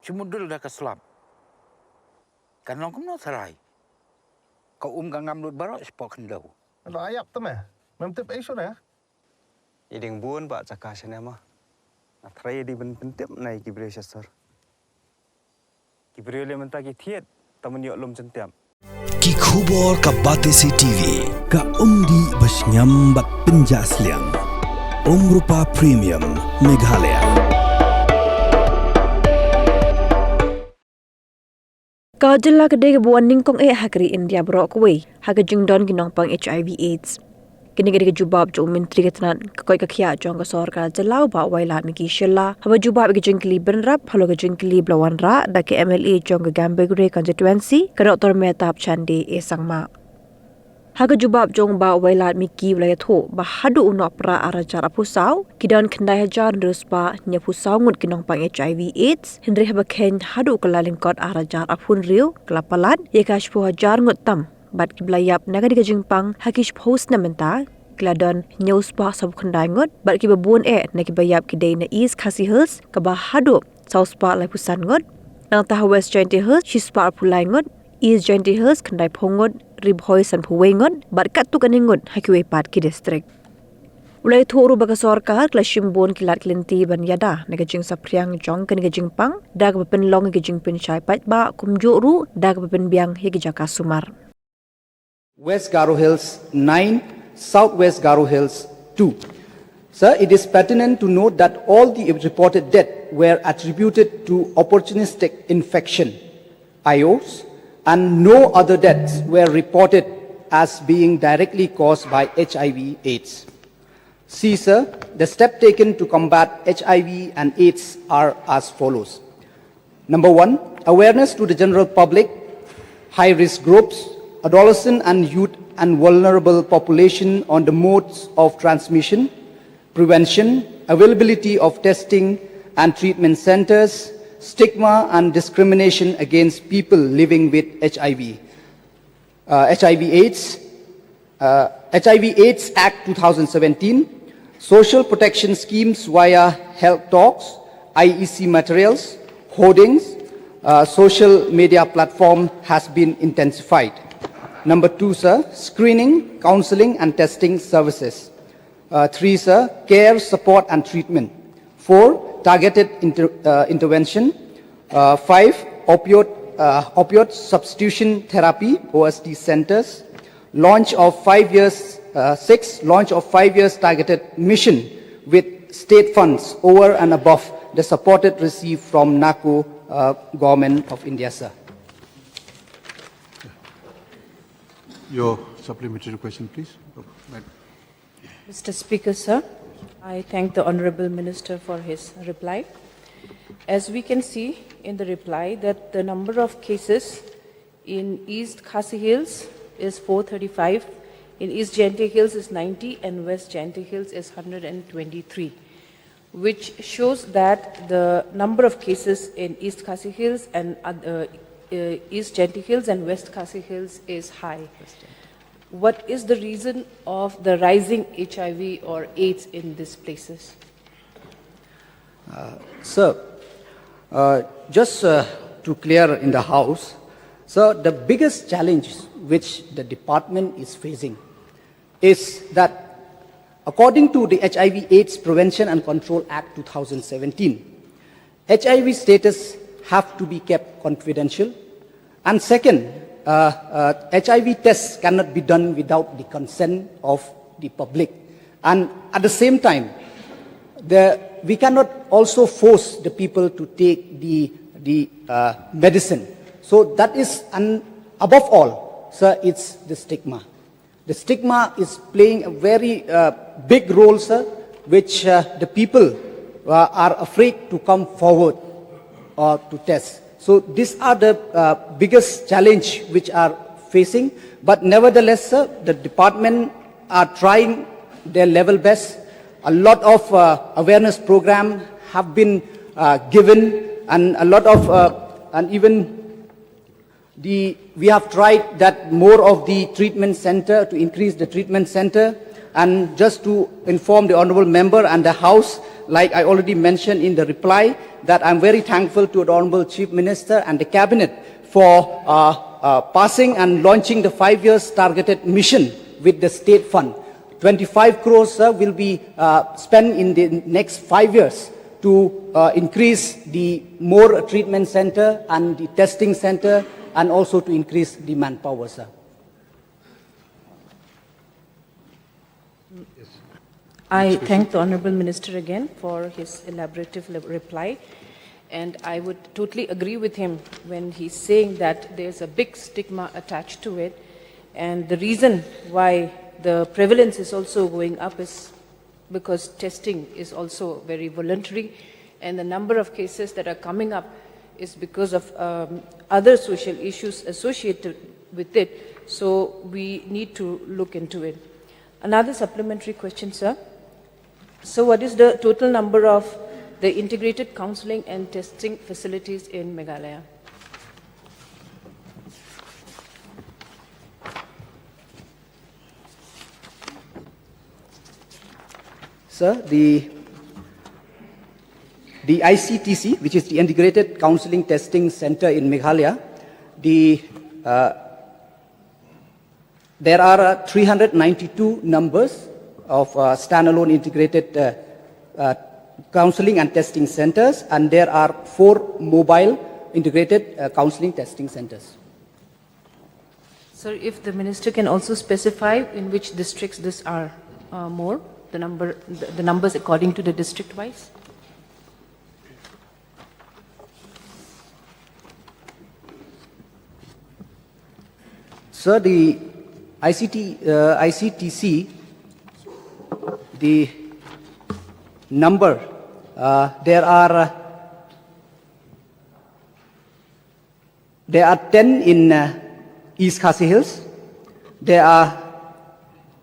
Cumudul dah keselam. Kan long kemana serai. Kau gangam lut Baroh sepok kendau. Lo ayap tu meh. Memtip isu na. Iding buon pak cakah senama. Atrai di pentip nai kibriyo sasar. Kibriyo le mentaki thiet taman yok lom centiam. Ki khubor ka Batesi TV ka umdi basnyam bat penjaslian. Rupa Premium Meghalaya. Kajala kedai kebuan Nongpang hakri India Baroh Kawei haga jingdon ki Nongpang HIV/AIDS. Kini kedai jubab jo menteri ketenan kakoi kakia jong ka sorkar jalau ba waila miki shilla haba jubab ki jingkli benrap halo ka jingkli blawan ra da ke MLA jong ka Gambegre constituency ka Dr. Mehtap Chande e sangma. Haga jubab jong ba waila miki wilayah tho ba hadu unop ra arajar apusau kidan kendai hajar ruspa nya pusau ngut ki Nongpang HIV/AIDS hindri haba ken hadu kalaling kot arajar apun riu kelapalan yekash pu hajar ngut tam bat ki blayap naga diga jingpang hakish post na menta kladon news pa sab kendai ngut bat ki babun na ki bayap ki dei na East Khasi Hills ka ba hadu South pa lai pusan ngut nang ta West Jainti Hills shispa pulai ngut East Jainti Hills kendai pongot ribhoi san puwengot barkat tu kaningot hakiwe pat ki district. Ulai thuru baga sorkar klashim bon kilat klinti ban yada negajing sapriang jong kan negajing pang dag bepen long negajing pin chai pat ba kumjuru dag bepen biang hegijaka sumar. West Garo Hills 9, Southwest Garo Hills 2. Sir, it is pertinent to note that all the reported deaths were attributed to opportunistic infection, IOs, and no other deaths were reported as being directly caused by HIV/AIDS. See, sir, the steps taken to combat HIV and AIDS are as follows. Number 1, awareness to the general public, high-risk groups, adolescent and youth and vulnerable population on the modes of transmission, prevention, availability of testing and treatment centers, stigma and discrimination against people living with HIV. HIV/AIDS Act 2017, social protection schemes via health talks, IEC materials, hoardings, social media platform has been intensified. Number 2, sir, screening, counseling and testing services. 3, sir, care, support and treatment. 4, targeted intervention. 5, opioid substitution therapy, OST centers. Launch of 5 years, 6, launch of 5 years targeted mission with state funds over and above the supported received from NACO government of India, sir. Your supplementary question, please. Mr. Speaker, sir, I thank the Honourable Minister for his reply. As we can see in the reply that the number of cases in East Khasi Hills is 435, in East Jainti Hills is 90 and West Jainti Hills is 123, which shows that the number of cases in East Khasi Hills and East Jainti Hills and West Khasi Hills is high. What is the reason of the rising HIV or AIDS in these places? Sir, just to clear in the House, sir, the biggest challenge which the department is facing is that according to the HIV/AIDS Prevention and Control Act 2017, HIV status have to be kept confidential. And second, HIV tests cannot be done without the consent of the public. And at the same time, we cannot also force the people to take the medicine. So that is, and above all, sir, it's the stigma. The stigma is playing a very big role, sir, which the people are afraid to come forward or to test. So these are the biggest challenge which are facing. But nevertheless, sir, the department are trying their level best. A lot of awareness program have been given, and a lot of and even we have tried that more of the treatment center to increase the treatment center. And just to inform the Honourable Member and the House, like I already mentioned in the reply, that I'm very thankful to the Honourable Chief Minister and the Cabinet for passing and launching the 5 years targeted mission with the state fund. 25 crores will be spent in the next 5 years to increase the more treatment center and the testing center, and also to increase the manpower, sir. I thank the Honourable Minister again for his elaborative reply, and I would totally agree with him when he's saying that there's a big stigma attached to it, and the reason why the prevalence is also going up is because testing is also very voluntary, and the number of cases that are coming up is because of other social issues associated with it, so we need to look into it. Another supplementary question, sir. So what is the total number of the integrated counseling and testing facilities in Meghalaya? Sir, the ICTC, which is the Integrated Counseling Testing Center in Meghalaya, there are 392 numbers of standalone integrated counseling and testing centers, and there are 4 mobile integrated counseling testing centers. Sir, if the Minister can also specify in which districts this are more, the numbers according to the district-wise? Sir, the ICTC, the number, there are 10 in East Khasi Hills, there are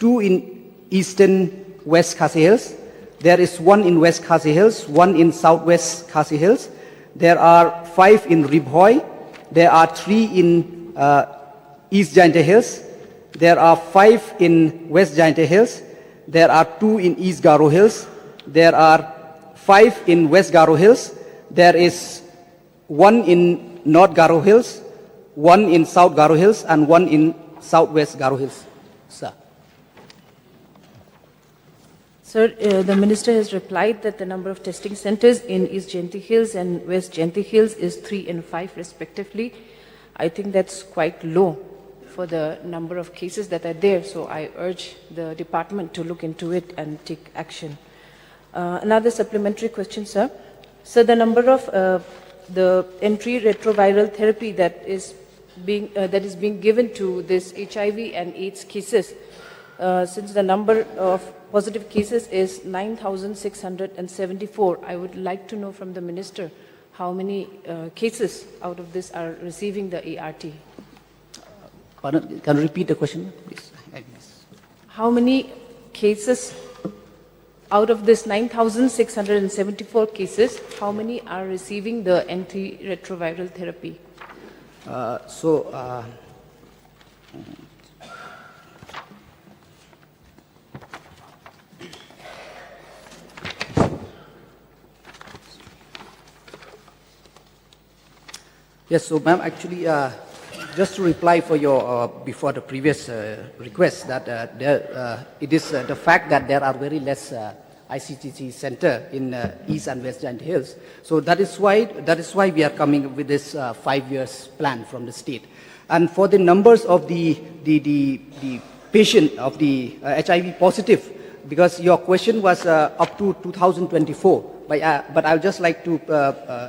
2 in Eastern West Khasi Hills, there is 1 in West Khasi Hills, 1 in Southwest Khasi Hills, there are 5 in Ribhoi, there are 3 in East Jaintia Hills, there are 5 in West Jaintia Hills, there are 2 in East Garo Hills, there are 5 in West Garo Hills, there is 1 in North Garo Hills, 1 in South Garo Hills, and 1 in Southwest Garo Hills, sir. Sir, the Minister has replied that the number of testing centers in East Jaintia Hills and West Jaintia Hills is 3 and 5 respectively. I think that's quite low for the number of cases that are there, so I urge the department to look into it and take action. Another supplementary question, sir. So the number of the antiretroviral therapy that is being given to this HIV and AIDS cases, since the number of positive cases is 9,674, I would like to know from the Minister how many cases out of this are receiving the ART. Pardon, can you repeat the question, please? How many cases out of this 9,674 cases, how many are receiving the antiretroviral therapy? Yes, so ma'am, actually, just to reply for your, before the previous request, that it is the fact that there are very less ICTC center in East and West Jaintia Hills. So that is why we are coming with this 5 years plan from the state. And for the numbers of the patient of the HIV positive, because your question was up to 2024, but I would just like to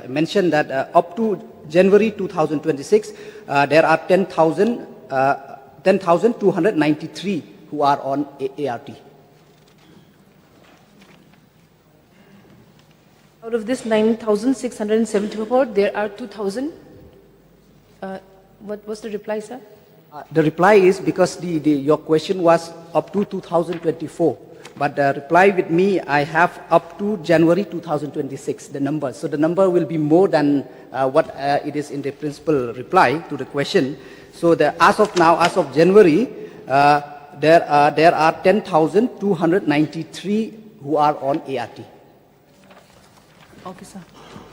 mention that up to January 2026, there are 10,293 who are on ART. Out of this 9,674, there are 2,000. What was the reply, sir? The reply is because your question was up to 2024. But the reply with me, I have up to January 2026, the number. So the number will be more than what it is in the principal reply to the question. So as of now, as of January, there are 10,293 who are on ART. Okay, sir.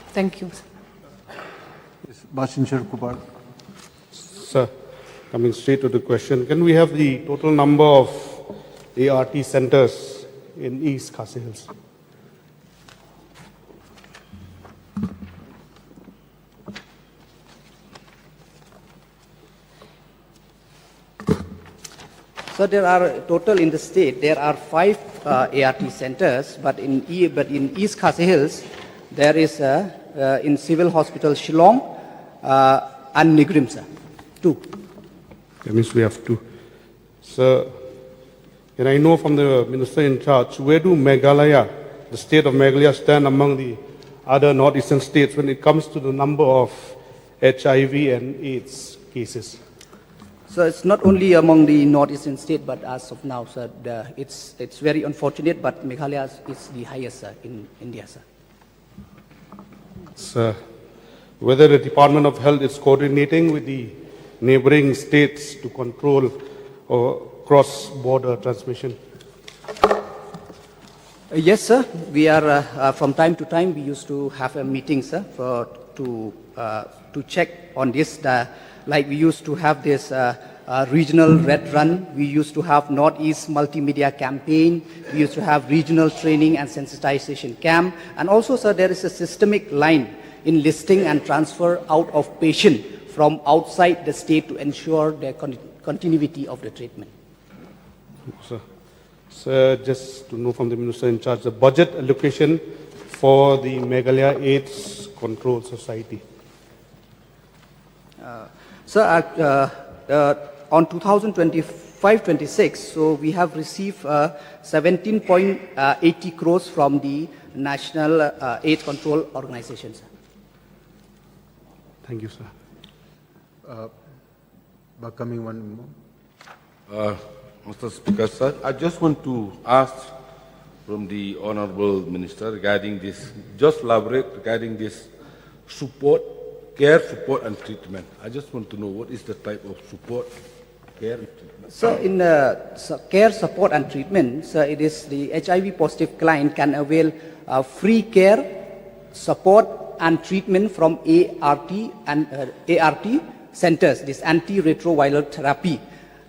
Thank you. Bashinchar Kupar. Sir, coming straight to the question, can we have the total number of ART centers in East Khasi Hills? So there are total in the state, there are 5 ART centers, but in East Khasi Hills, there is in Civil Hospital Shillong and Nigrim, sir. 2. That means we have 2. Sir, can I know from the minister in charge, where do Meghalaya, the state of Meghalaya, stand among the other northeastern states when it comes to the number of HIV and AIDS cases? So it's not only among the northeastern state, but as of now, sir, it's very unfortunate, but Meghalaya is the highest, sir, in India, sir. Sir, whether the Department of Health is coordinating with the neighboring states to control cross-border transmission? Yes, sir. We are from time to time we used to have a meeting, sir, to check on this. Like we used to have this regional red run. We used to have Northeast multimedia campaign. We used to have regional training and sensitization camp. And also, sir, there is a systemic line in listing and transfer out of patient from outside the state to ensure the continuity of the treatment. Sir. Sir, just to know from the minister in charge, the budget allocation for the Meghalaya AIDS Control Society. Sir, on 2025-26, so we have received 17.80 crores from the National AIDS Control Organization, sir. Thank you, sir. Coming one more. Mr. Speaker, sir, I just want to ask from the Honorable Minister regarding this, just elaborate regarding this support, care, support and treatment. I just want to know what is the type of support, care and treatment. So in care, support and treatment, so it is the HIV positive client can avail free care, support and treatment from ART and ART centers, this antiretroviral therapy.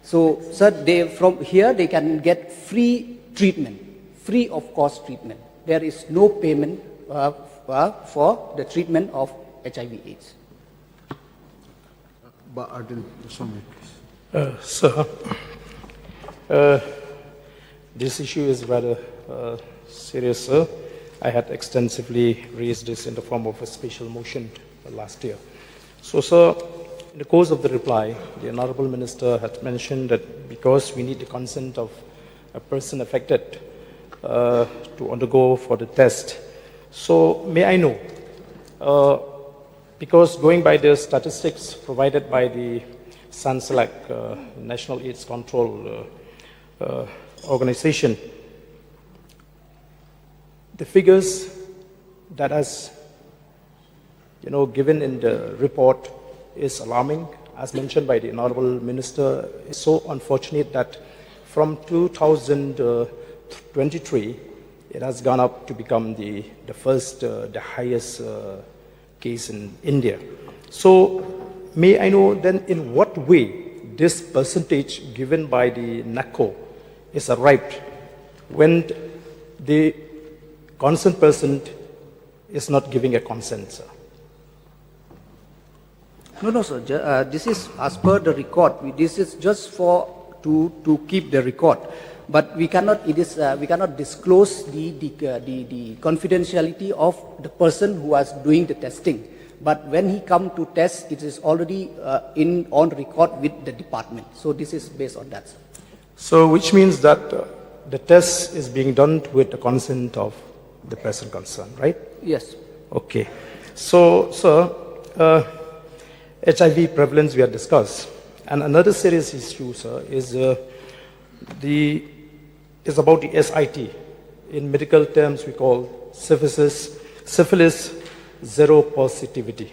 So, sir, from here they can get free treatment, free of cost treatment. There is no payment for the treatment of HIV/AIDS. Sir, this issue is rather serious, sir. I had extensively raised this in the form of a special motion last year. So, sir, in the course of the reply, the Honorable Minister had mentioned that because we need the consent of a person affected to undergo for the test. So, may I know, because going by the statistics provided by the SANSELAC, National AIDS Control Organization, the figures that has, given in the report is alarming. As mentioned by the Honorable Minister, it's so unfortunate that from 2023, it has gone up to become the highest case in India. So, may I know then in what way this percentage given by the NACO is arrived when the concerned person is not giving a consent, sir? No, sir. This is as per the record. This is just to keep the record, but we cannot. We cannot disclose the confidentiality of the person who was doing the testing. But when he come to test, it is already on record with the department. So this is based on that, sir. So, which means that the test is being done with the consent of the person concerned, right? Yes. Okay. So, sir, HIV prevalence we have discussed, and another serious issue, sir, is about the SIT. In medical terms, we call syphilis zero positivity.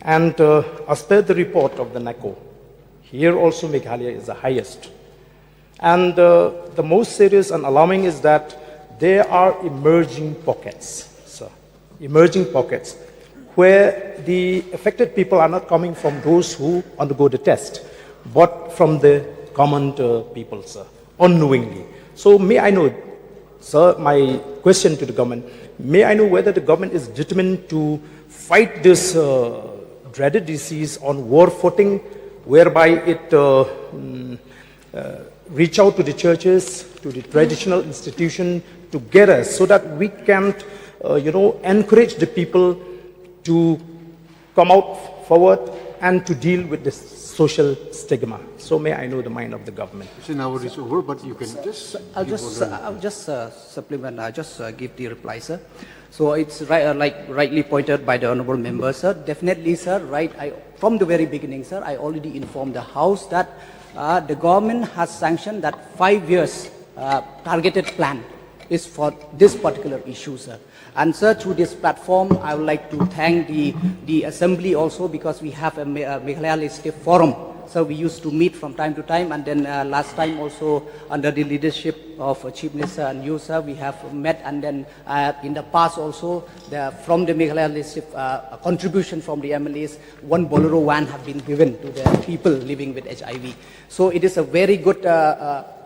And as per the report of the NACO, here also Meghalaya is the highest. And the most serious and alarming is that there are emerging pockets, sir, emerging pockets, where the affected people are not coming from those who undergo the test, but from the common people, sir, unknowingly. So may I know, sir, my question to the government, may I know whether the government is determined to fight this dreaded disease on war footing, whereby it reach out to the churches, to the traditional institution together, so that we can, encourage the people to come out forward and to deal with this social stigma. So may I know the mind of the government? Now it's over, but you can just... I'll just supplement, I'll just give the reply, sir. So it's right, like rightly pointed by the honorable member, sir. Definitely, sir, right. From the very beginning, sir, I already informed the House that the government has sanctioned that 5 years targeted plan is for this particular issue, sir. And sir, through this platform, I would like to thank the Assembly also, because we have a Meghalaya Legislative Forum. So we used to meet from time to time, and then last time also under the leadership of Chief Minister and you, sir, we have met, and then in the past also, from the Meghalaya Legislative contribution from the MLAs, 1 Bolero van have been given to the people living with HIV. So it is a very good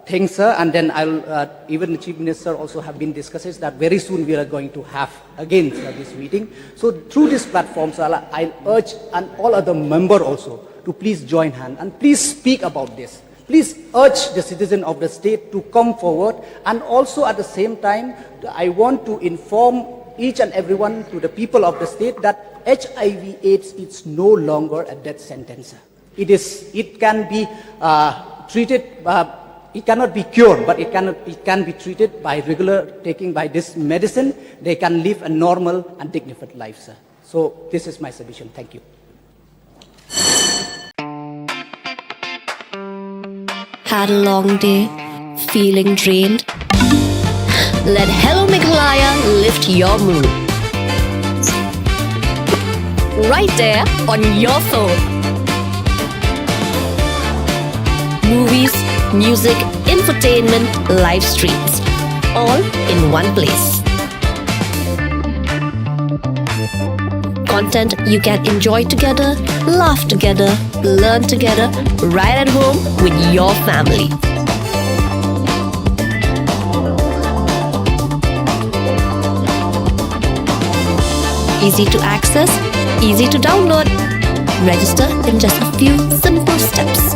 thing, sir, and then even the Chief Minister also have been discussing that very soon we are going to have again this meeting. So through this platform, sir, I urge and all other members also to please join hand and please speak about this. Please urge the citizen of the state to come forward, and also at the same time, I want to inform each and everyone, to the people of the state, that HIV/AIDS is no longer a death sentence. It can be treated. It cannot be cured, but it can be treated by regular taking by this medicine. They can live a normal and dignified life, sir. So this is my submission. Thank you. Had a long day, feeling drained? Let Hello Meghalaya lift your mood. Right there on your phone. Movies, music, infotainment, live streams, all in one place. Content you can enjoy together, laugh together, learn together, right at home with your family. Easy to access, easy to download. Register in just a few simple steps.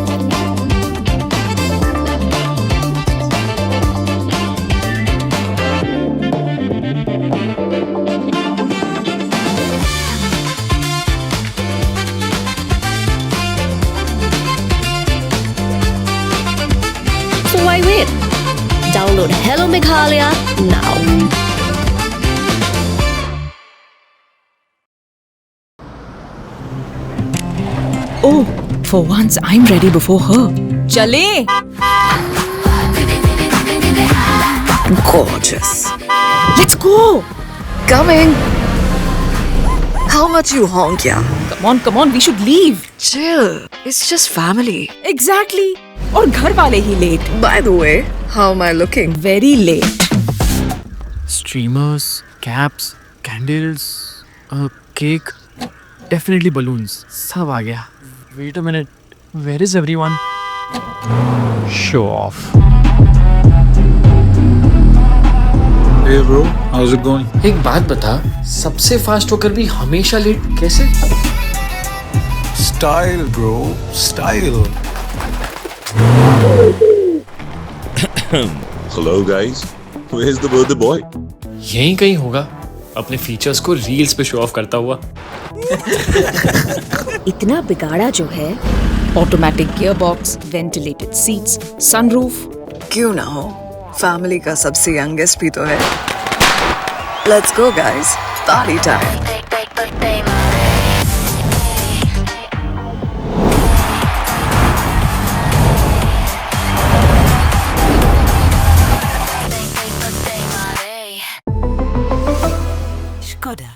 So why wait? Download Hello Meghalaya now. Oh, for once I'm ready before her. Chale! Gorgeous. Let's go! Coming. How much you honk, yeah? Come on, we should leave. Chill. It's just family. Exactly. और घर वाले ही late. By the way, how am I looking? Very late. Streamers, caps, candles, a cake, definitely balloons. सब आ गया. Wait a minute. Where is everyone? Show off. Hey bro, how's it going? एक बात बता, सबसे fast होकर भी हमेशा late कैसे? Style bro, style. Hello guys, where's the birthday boy? यहीं कहीं होगा, अपने फीचर्स को रील्स पे शो ऑफ करता हुआ. इतना बिगाड़ा जो है. Automatic gearbox, ventilated seats, sunroof. क्यों ना हो? फैमिली का सबसे यंगेस्ट भी तो है. Let's go guys, party time. Skoda.